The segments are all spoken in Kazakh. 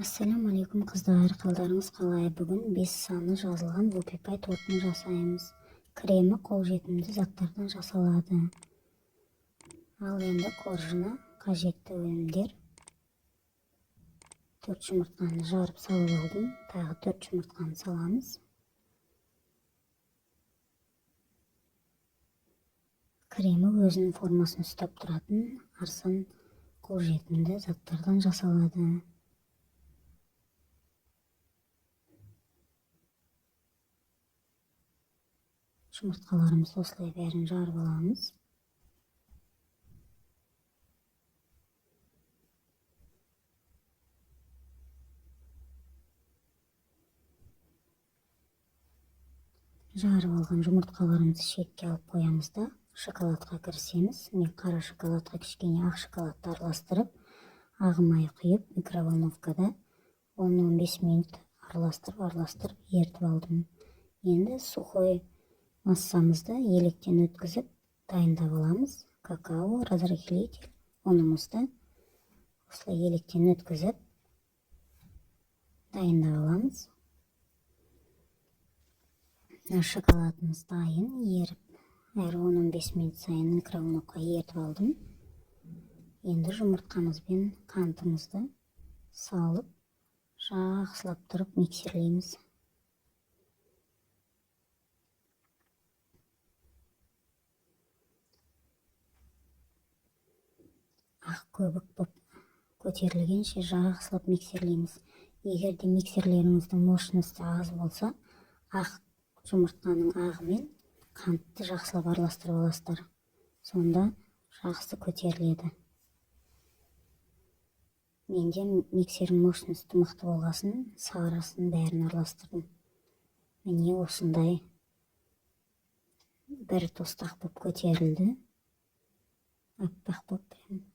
Ассаламу алейкум қыздар, қалдарыңыз қалай? Бүгін 5 саны жазылған вопипай тортын жасаймыз. Кремі қолжетімді заттардан жасалады. Ал енді қоржына қажетті өнімдер. 4 жұмыртқаны жарып салып алдым. Тағы 4 жұмыртқаны саламыз. Кремі өзінің формасын ұстап тұратын арзан қолжетімді заттардан жасалады. Жұмыртқаларымызды осылай бәрін жарып аламыз. Жарып алған жұмыртқаларымызды шекке алып қоямыз да шоколадқа кірісеміз. Мен қара шоколадқа кішкене ақ шоколадты араластырып, ағымай құйып, микроволновкада 10-15 минут араластырып ертіп алдым. Енді сухой массамызды електен өткізіп дайындап аламыз. Какао, разрыхлитель, ұнымызды осылай електен өткізіп дайындап аламыз. Шоколадымыз дайын, еріп, әр 10-15 минут сайын микроволновка ертіп алдым. Енді жұмыртқамызбен қантымызды салып, жақсылап тұрып миксерлейміз. Ақ көбік боп көтерілгенше жақсылап миксерлейміз. Егер де миксерлеріңіздің мощности аз болса, ақ жұмыртқаның ағымен қантты жақсылап араластырып аласыздар. Сонда жақсы көтеріледі. Менде миксердің мощности мықты болғасын, сарысын бәрін араластырдым. Міне осындай бір тостақ боп көтерілді. Аппақ боп прям.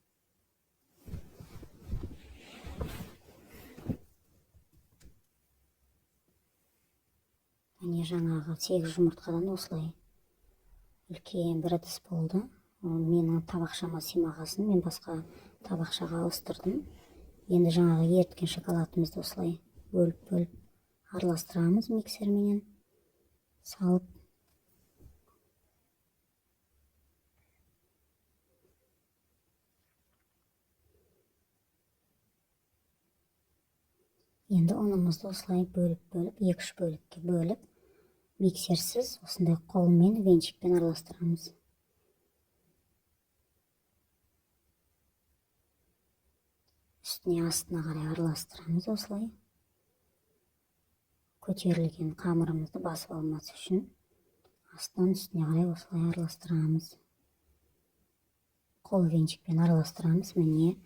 Міне жаңағы 8 жұмыртқадан осылай үлкен бір ыдыс болды. Менің табақшама симағасын мен басқа табақшаға ауыстырдым. Енді жаңағы ерткен шоколадымызды осылай бөліп араластырамыз миксерменен салып. Енді ұнымызды осылай бөліп, 2-3 бөлікке бөліп, миксерсіз осындай қолмен, венчикпен араластырамыз. Үстіне астына қарай араластырамыз осылай. Көтерілген қамырымызды басып алмас үшін астынан үстіне қарай осылай араластырамыз. Қол венчикпен араластырамыз. Міне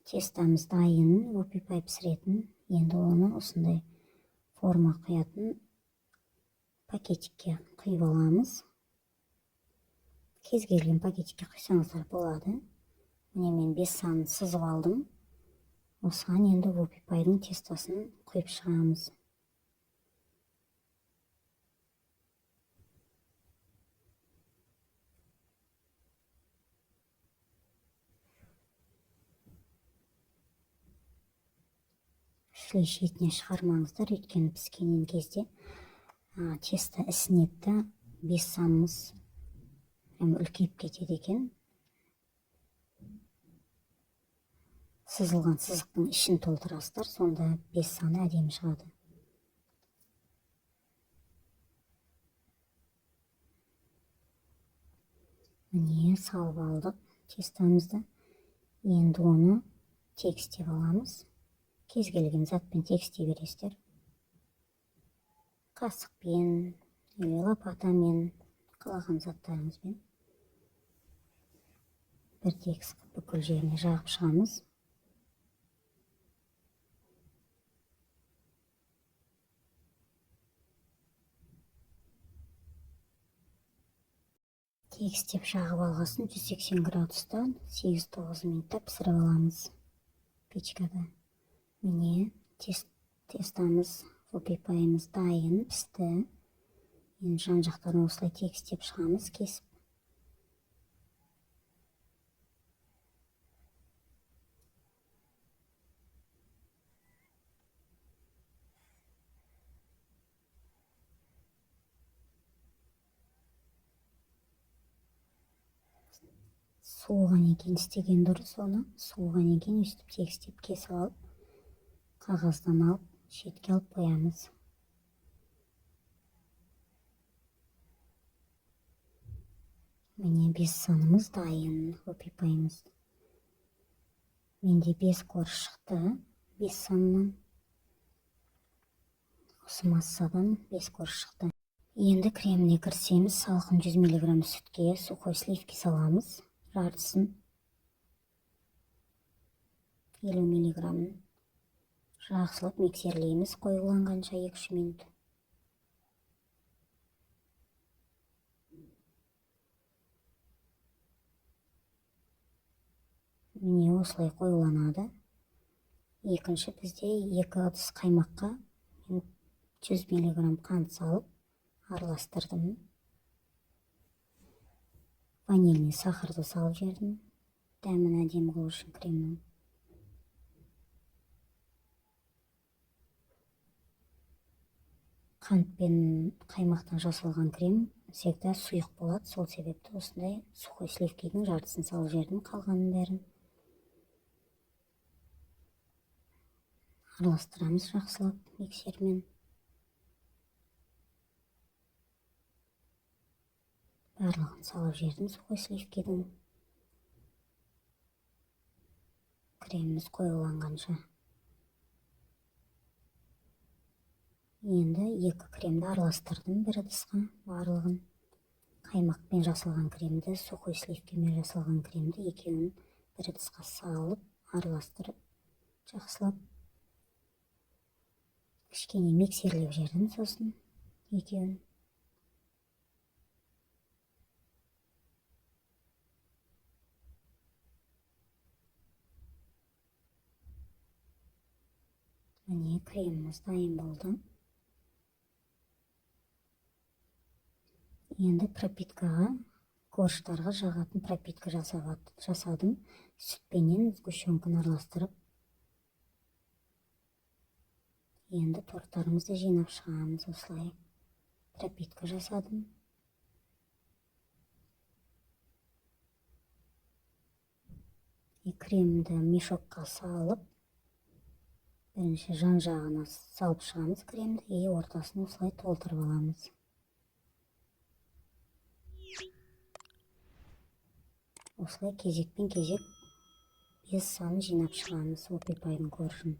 тестамыз дайын, вопипай пісіретін. Енді оны осындай форма құятын пакетикке құйып аламыз. Кез келген пакетикке құйсаңыздар болады. Міне мен 5 санын сызып алдым. Осыған енді вопипайдың тестасын құйып шығамыз. Шетіне шығармаңыздар, өйткені піскенен кезде теста ісінеді, 5 санымыз үлкейіп кетеді екен. Сызылған сызықтың ішін толтырасыздар, сонда 5 саны әдемі шығады. Міне салып алдық тестамызды. Енді оны тегістеп аламыз. Кез келген затпен тегістей бересіздер. Қасықпен, лопатамен, қалаған заттарыңызбен. Бір тегіс бүкіл жеріне жағып шығамыз. Тегістеп жағып алғасын 180 градуста 8-9 минутта пісіріп аламыз печкада. Міне тестамыз, вопипайымыз дайын, пісті. Енді жан жақтарын осылай тегістеп шығамыз, кесіп. суыған екен істеген дұрыс. Оны суыған екен өстіп тегістеп кесіп алып, қағаздан алып шетке алып қоямыз. Міне 5 санымыз дайын. Опипаймыз. Менде 5 корж шықты 5 санынан. Осы массадан 5 корж шықты. Енді креміне кірісеміз. Салқын 100 мг сүтке сухой сливки саламыз. Жартысын 50 мг жақсылап миксерлейміз қоюланғанша 2-3 минут. Міне осылай қоюланады. Екінші бізде 2 ыдыс қаймаққа 100 мг қант салып араластырдым. Ванильный сахарды салып жібердім. Дәмін әдемі қылу үшін кремнің. Қант пен қаймақтан жасалған крем всегда сұйық болады. Сол себепті осындай сухой сливкидің жартысын салып жібердім, қалғанын бәрін. Араластырамыз жақсылап миксермен. Барлығын салып жібердім сухой сливкидің. Креміміз қоюланғанша. Енді 2 кремді араластырдым бір ыдысқа барлығын. Қаймақпен жасалған кремді, сухой сливкимен жасалған кремді екеуін бір ыдысқа салып, араластырып, жақсылап кішкене миксерлеп жібердім сосын екеуін. Міне креміміз дайын болды. Енді пропиткаға, корждарға жағатын пропитка жасадым. Сүтпенен сгущенканы араластырып. Енді торттарымызды жинап шығамыз. Осылай пропитка жасадым. Кремді мешокқа салып, бірінші жан жағына салып шығамыз кремді, ортасын осылай толтырып аламыз. Осылай кезекпен кезек 5 санын жинап шығамыз опипайдың коржын.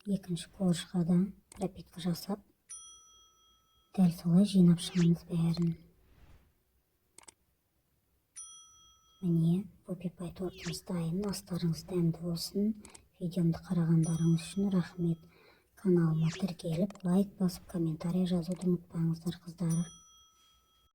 Екінші коржға да пропитка жасап, дәл солай жинап шығамыз бәрін. Міне опипай тортымыз дайын. Астарыңыз дәмді болсын. Видеомды қарағандарыңыз үшін рахмет. Каналыма тіркеліп, лайк басып, комментарий жазуды ұмытпаңыздар, қыздар.